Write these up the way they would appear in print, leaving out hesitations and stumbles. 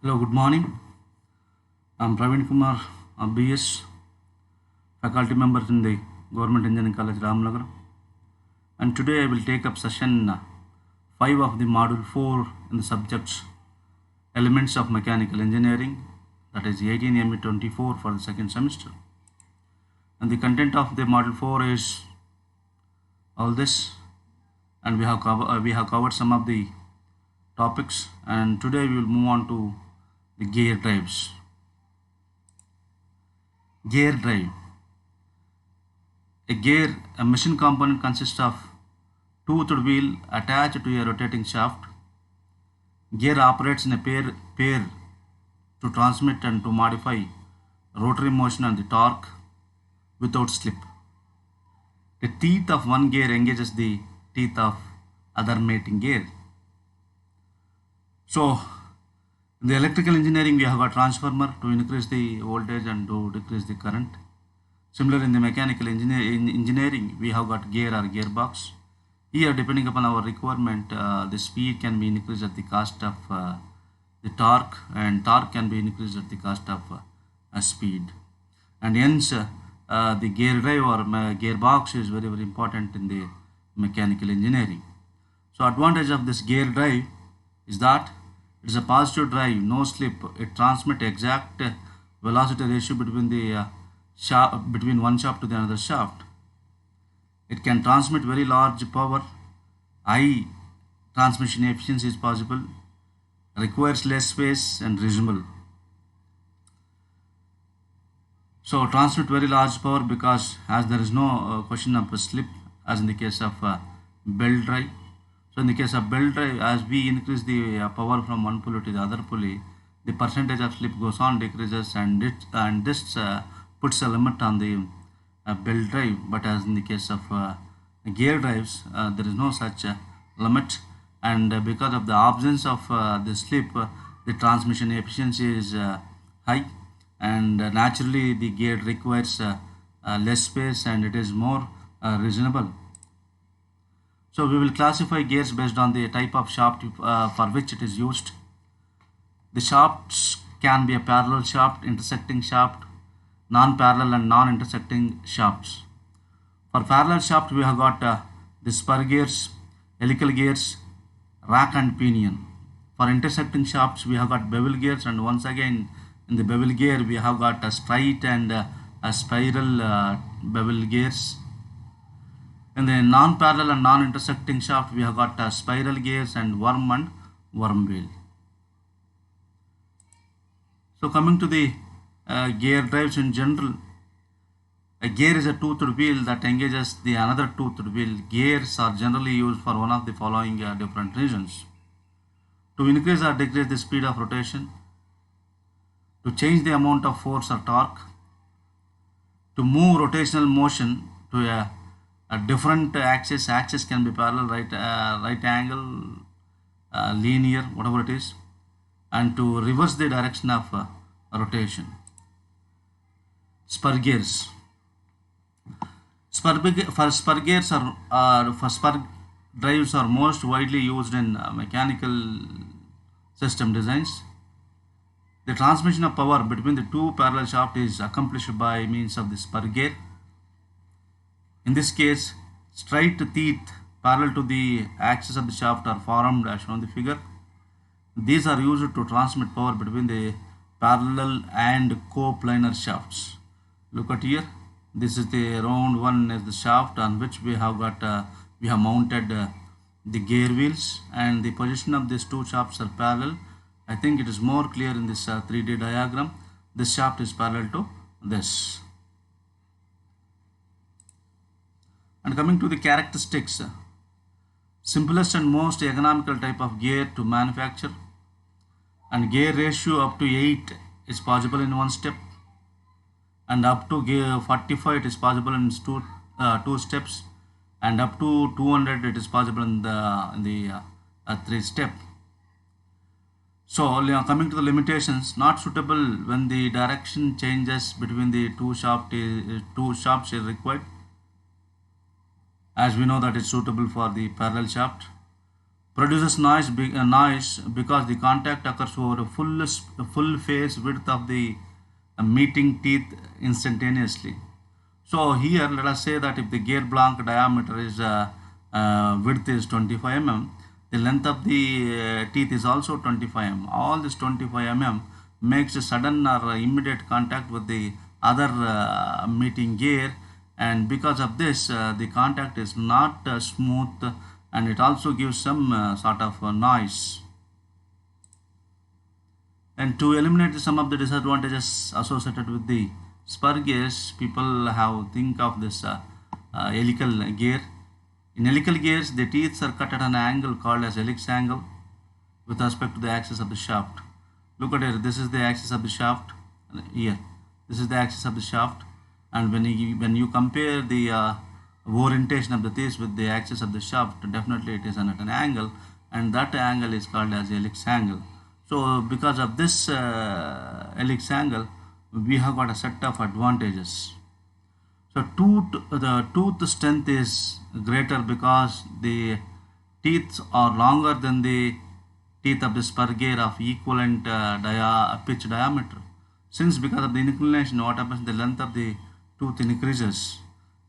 Hello, good morning. I'm Praveen Kumar, a BS, faculty member in the Government Engineering College, Ramnagar. And today I will take up session 5 of the module 4 in the subjects Elements of Mechanical Engineering, that is 18 ME 24 for the second semester. And the content of the module 4 is all this, and we have covered some of the topics, and today we will move on to the gear drives. Gear drive. A machine component consists of toothed wheel attached to a rotating shaft. Gear operates in a pair to transmit and to modify rotary motion and the torque without slip. The teeth of one gear engages the teeth of other mating gear. So, in the electrical engineering, we have a transformer to increase the voltage and to decrease the current. Similar in the mechanical engineering, we have got gear or gearbox. Here, depending upon our requirement, the speed can be increased at the cost of the torque, and torque can be increased at the cost of speed. And hence, the gear drive or gearbox is very, very important in the mechanical engineering. So, advantage of this gear drive is that it is a positive drive, no slip. It transmits exact velocity ratio between the between one shaft to the another shaft. It can transmit very large power. High transmission efficiency is possible. Requires less space and reasonable. So transmit very large power because as there is no question of a slip as in the case of belt drive. So in the case of belt drive, as we increase the power from one pulley to the other pulley, the percentage of slip goes on decreases, and this puts a limit on the belt drive. But as in the case of gear drives, there is no such limit, and because of the absence of the slip, the transmission efficiency is high, and naturally the gear requires less space and it is more reasonable. So we will classify gears based on the type of shaft for which it is used. The shafts can be a parallel shaft, intersecting shaft, non-parallel and non-intersecting shafts. For parallel shaft, we have got the spur gears, helical gears, rack and pinion. For intersecting shafts, we have got bevel gears, and once again in the bevel gear, we have got a straight and a spiral bevel gears. In the non-parallel and non-intersecting shaft, we have got spiral gears and worm wheel. So coming to the gear drives in general, a gear is a toothed wheel that engages the another toothed wheel. Gears are generally used for one of the following different reasons: to increase or decrease the speed of rotation, to change the amount of force or torque, to move rotational motion to a different axis. Axis can be parallel, right angle, linear, whatever it is, and to reverse the direction of rotation. Spur gears. For spur gears for spur drives are most widely used in mechanical system designs. The transmission of power between the two parallel shafts is accomplished by means of the spur gear. In this case, straight teeth parallel to the axis of the shaft are formed as shown in the figure. These are used to transmit power between the parallel and coplanar shafts. Look at here. This is the round one is the shaft on which we have mounted the gear wheels, and the position of these two shafts are parallel. I think it is more clear in this 3D diagram. This shaft is parallel to this. And coming to the characteristics, simplest and most economical type of gear to manufacture, and gear ratio up to 8 is possible in one step, and up to gear 45 it is possible in two steps, and up to 200 it is possible in the 3 step. So coming to the limitations, not suitable when the direction changes between the two shafts is required, as we know that it's suitable for the parallel shaft. produces noise because the contact occurs over a full face width of the meeting teeth instantaneously. So here let us say that if the gear blank diameter is width is 25 mm, the length of the teeth is also 25 mm. All this 25 mm makes a sudden or immediate contact with the other meeting gear, and because of this the contact is not smooth, and it also gives some sort of noise. And to eliminate some of the disadvantages associated with the spur gears, people have think of this helical gear. In helical gears, the teeth are cut at an angle called as helix angle with respect to the axis of the shaft. Look at here. This is the axis of the shaft. Here, this is the axis of the shaft. And when you compare the orientation of the teeth with the axis of the shaft, definitely it is at an angle, and that angle is called as helix angle. So because of this helix angle, we have got a set of advantages. So the tooth strength is greater because the teeth are longer than the teeth of the spur gear of equivalent pitch diameter. Since because of the inclination, what happens? The length of the tooth increases.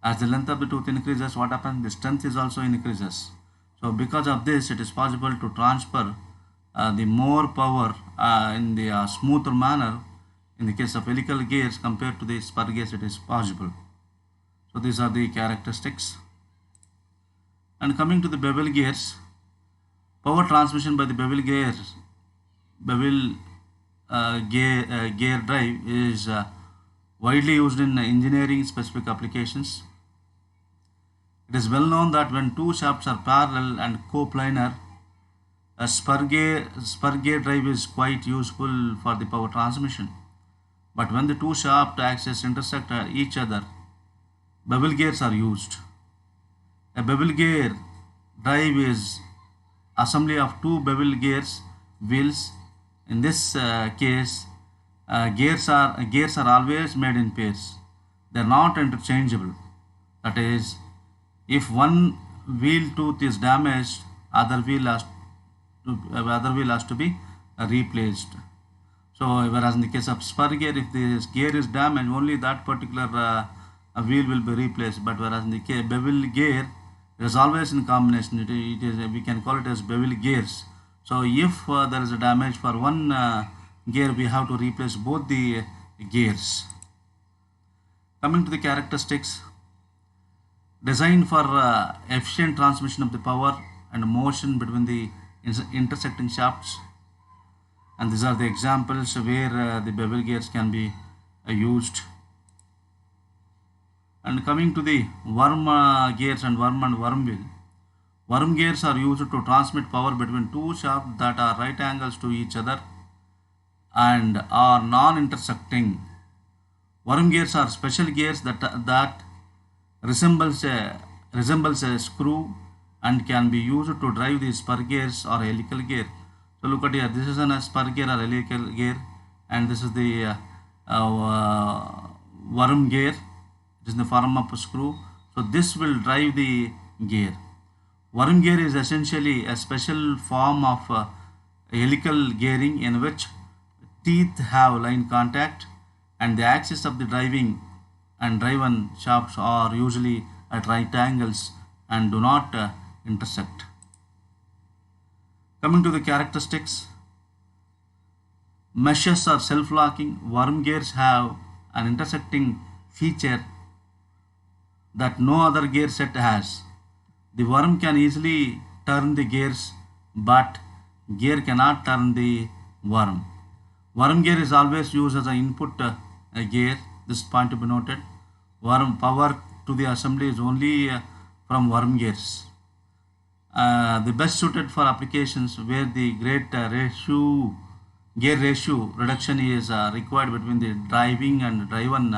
As the length of the tooth increases, what happens? The strength is also increases. So because of this, it is possible to transfer the more power in the smoother manner. In the case of helical gears compared to the spur gears, it is possible. So these are the characteristics. And coming to the bevel gears, power transmission by the bevel gear drive is widely used in engineering specific applications. It is well known that when two shafts are parallel and coplanar, a spur gear drive is quite useful for the power transmission. But when the two shaft axes intersect each other, bevel gears are used. A bevel gear drive is assembly of two bevel gears wheels. In this case, gears are always made in pairs. They are not interchangeable. That is, if one wheel tooth is damaged, other wheel has to be replaced. So whereas in the case of spur gear, if the gear is damaged, only that particular wheel will be replaced. But whereas in the bevel gear, it is always in combination. It is we can call it as bevel gears. So if there is a damage for one gear, we have to replace both the gears. Coming to the characteristics, designed for efficient transmission of the power and motion between the intersecting shafts. And these are the examples where the bevel gears can be used. And coming to the worm gears and worm wheel. Worm gears are used to transmit power between two shafts that are right angles to each other and are non-intersecting. Worm gears are special gears that resembles a screw and can be used to drive the spur gears or helical gear. So look at here. This is a spur gear or helical gear, and this is the worm gear. It is in the form of a screw. So this will drive the gear. Worm gear is essentially a special form of helical gearing in which teeth have line contact, and the axis of the driving and driven shafts are usually at right angles and do not intersect. Coming to the characteristics, meshes are self-locking. Worm gears have an intersecting feature that no other gear set has. The worm can easily turn the gears, but gear cannot turn the worm. Worm gear is always used as an input gear. This point to be noted. Worm power to the assembly is only from worm gears. The best suited for applications where the great gear ratio reduction is required between the driving and driven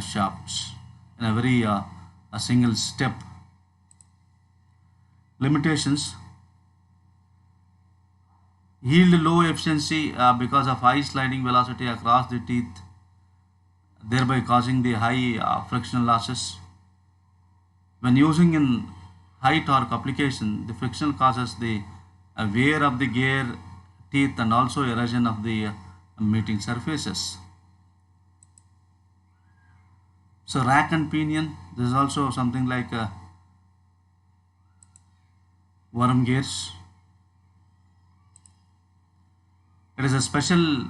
shafts in a very a single step. Limitations: yield low efficiency because of high sliding velocity across the teeth, thereby causing the high frictional losses. When using in high torque application, the friction causes the wear of the gear teeth, and also erosion of the meeting surfaces. So rack and pinion, this is also something like worm gears. It is a special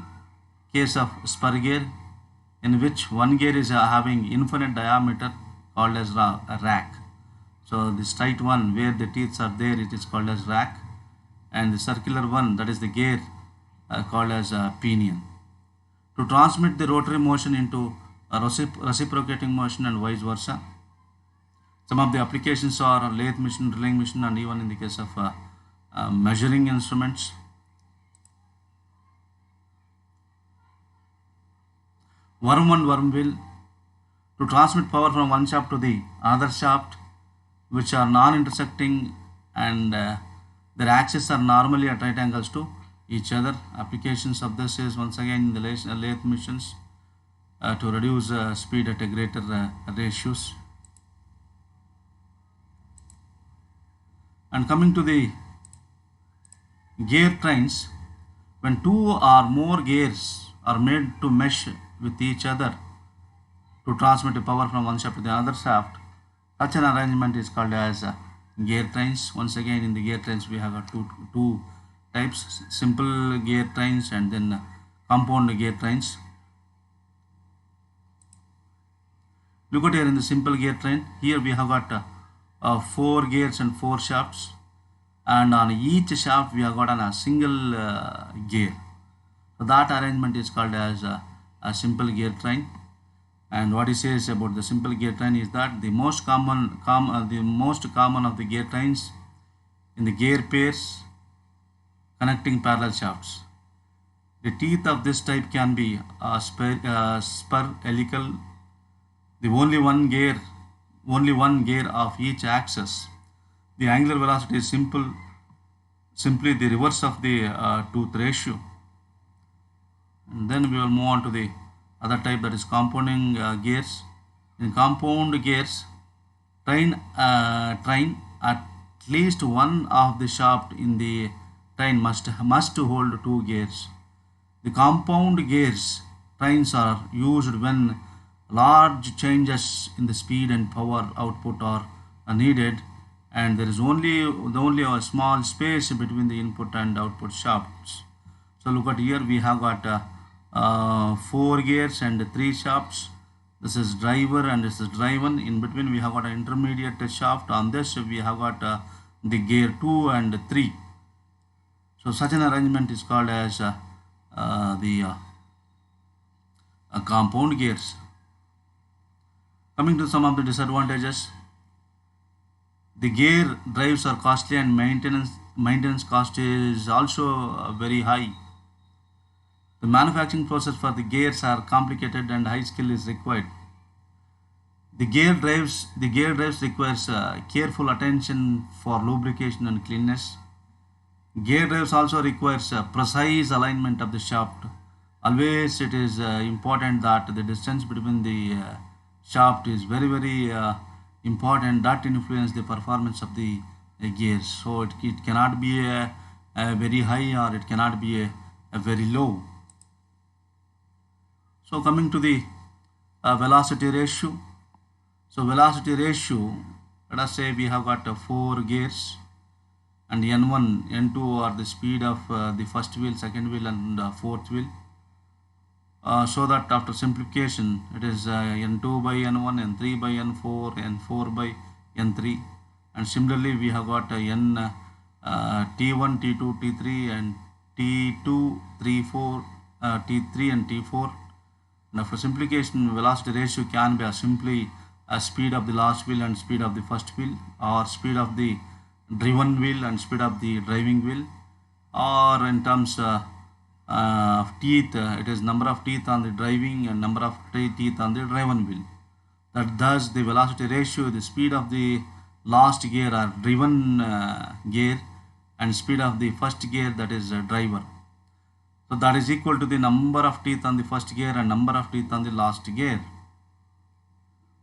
case of spur gear in which one gear is having infinite diameter called as a rack. So the straight one where the teeth are there, it is called as rack, and the circular one, that is the gear, called as pinion. To transmit the rotary motion into a reciprocating motion and vice versa. Some of the applications are lathe machine, drilling machine, and even in the case of measuring instruments. Worm and worm wheel, to transmit power from one shaft to the other shaft, which are non-intersecting, and their axes are normally at right angles to each other. Applications of this is once again in the lathe machines to reduce speed at a greater ratios. And coming to the gear trains, when two or more gears are made to mesh with each other to transmit power from one shaft to the other shaft, such an arrangement is called as gear trains. Once again, in the gear trains we have two types: simple gear trains and then compound gear trains. Look at here in the simple gear train. Here we have got 4 gears and 4 shafts, and on each shaft we have got a single gear. So that arrangement is called as a simple gear train. And what he says about the simple gear train is that the most common of the gear trains in the gear pairs connecting parallel shafts. The teeth of this type can be spur helical. The only one gear of each axis. The angular velocity is simply the reverse of the tooth ratio. And then we will move on to the other type, that is compounding gears. In compound gears, train at least one of the shaft in the train must hold 2 gears. The compound gears trains are used when large changes in the speed and power output are needed, and there is only a small space between the input and output shafts. So look at here, we have got 4 gears and 3 shafts. This is driver and this is driven. In between we have got an intermediate shaft. On this we have got the gear 2 and 3. So such an arrangement is called as the compound gears. Coming to some of the disadvantages, the gear drives are costly and maintenance cost is also very high. The manufacturing process for the gears are complicated and high skill is required. The gear drives requires careful attention for lubrication and cleanness. Gear drives also requires precise alignment of the shaft. Always it is important that the distance between the shaft is very important. That influence the performance of the gears. So it cannot be a very high, or it cannot be a very low. So coming to the velocity ratio. So velocity ratio, let us say we have got 4 gears, and N1, N2 are the speed of the first wheel, second wheel, and fourth wheel. So that after simplification, it is N2 by N1, N3 by N4, N4 by N3, and similarly we have got N T1, T2, T3, and T2, 3, 4, T3 and T4. Now for simplification, velocity ratio can be simply a speed of the last wheel and speed of the first wheel, or speed of the driven wheel and speed of the driving wheel, or in terms of teeth, it is number of teeth on the driving and number of teeth on the driven wheel. That thus the velocity ratio, the speed of the last gear or driven gear, and speed of the first gear, that is driver. So that is equal to the number of teeth on the first gear and number of teeth on the last gear.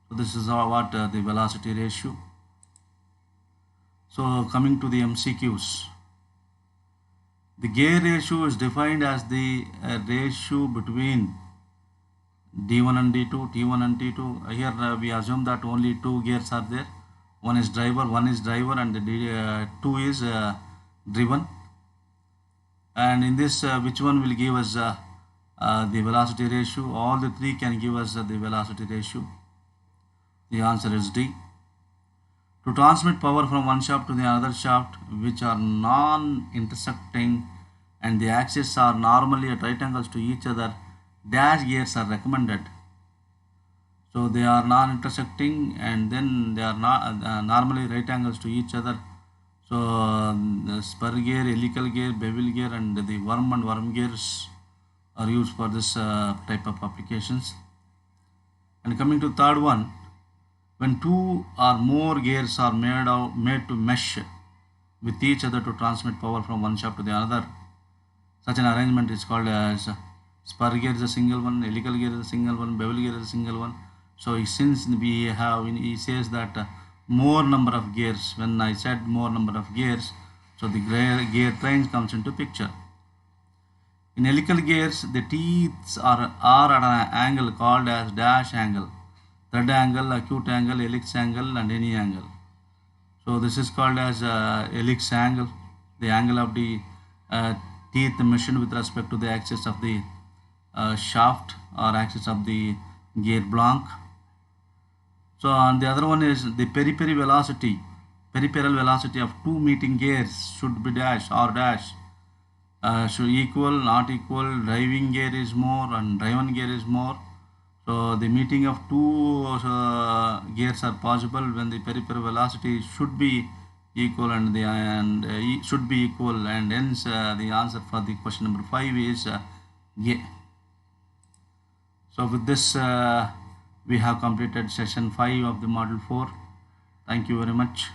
So this is what the velocity ratio. So coming to the MCQs. The gear ratio is defined as the ratio between D1 and D2, T1 and T2. Here we assume that only two gears are there. One is driver, and the two is driven. And in this, which one will give us the velocity ratio? All the three can give us the velocity ratio. The answer is D. To transmit power from one shaft to the other shaft, which are non-intersecting and the axes are normally at right angles to each other, dash gears are recommended. So they are non-intersecting and then they are not normally right angles to each other. So the spur gear, helical gear, bevel gear, and the worm and worm gears are used for this type of applications. And coming to third one, when two or more gears are made to mesh with each other to transmit power from one shaft to the other, such an arrangement is called as spur gear is a single one, helical gear is a single one, bevel gear is a single one. So since we have, he says that more number of gears, when I said more number of gears, so the gear train comes into picture. In helical gears, the teeth are at an angle called as dash angle, thread angle, acute angle, helix angle, and any angle. So this is called as helix angle, the angle of the teeth measured with respect to the axis of the shaft or axis of the gear blank. So and the other one is the peripheral velocity of two meeting gears should be dash or dash. Should equal, not equal, driving gear is more and driven gear is more. So the meeting of two gears are possible when the peripheral velocity should be equal and should be equal, and hence the answer for the question number 5 is A. So with this we have completed session 5 of the module 4. Thank you very much.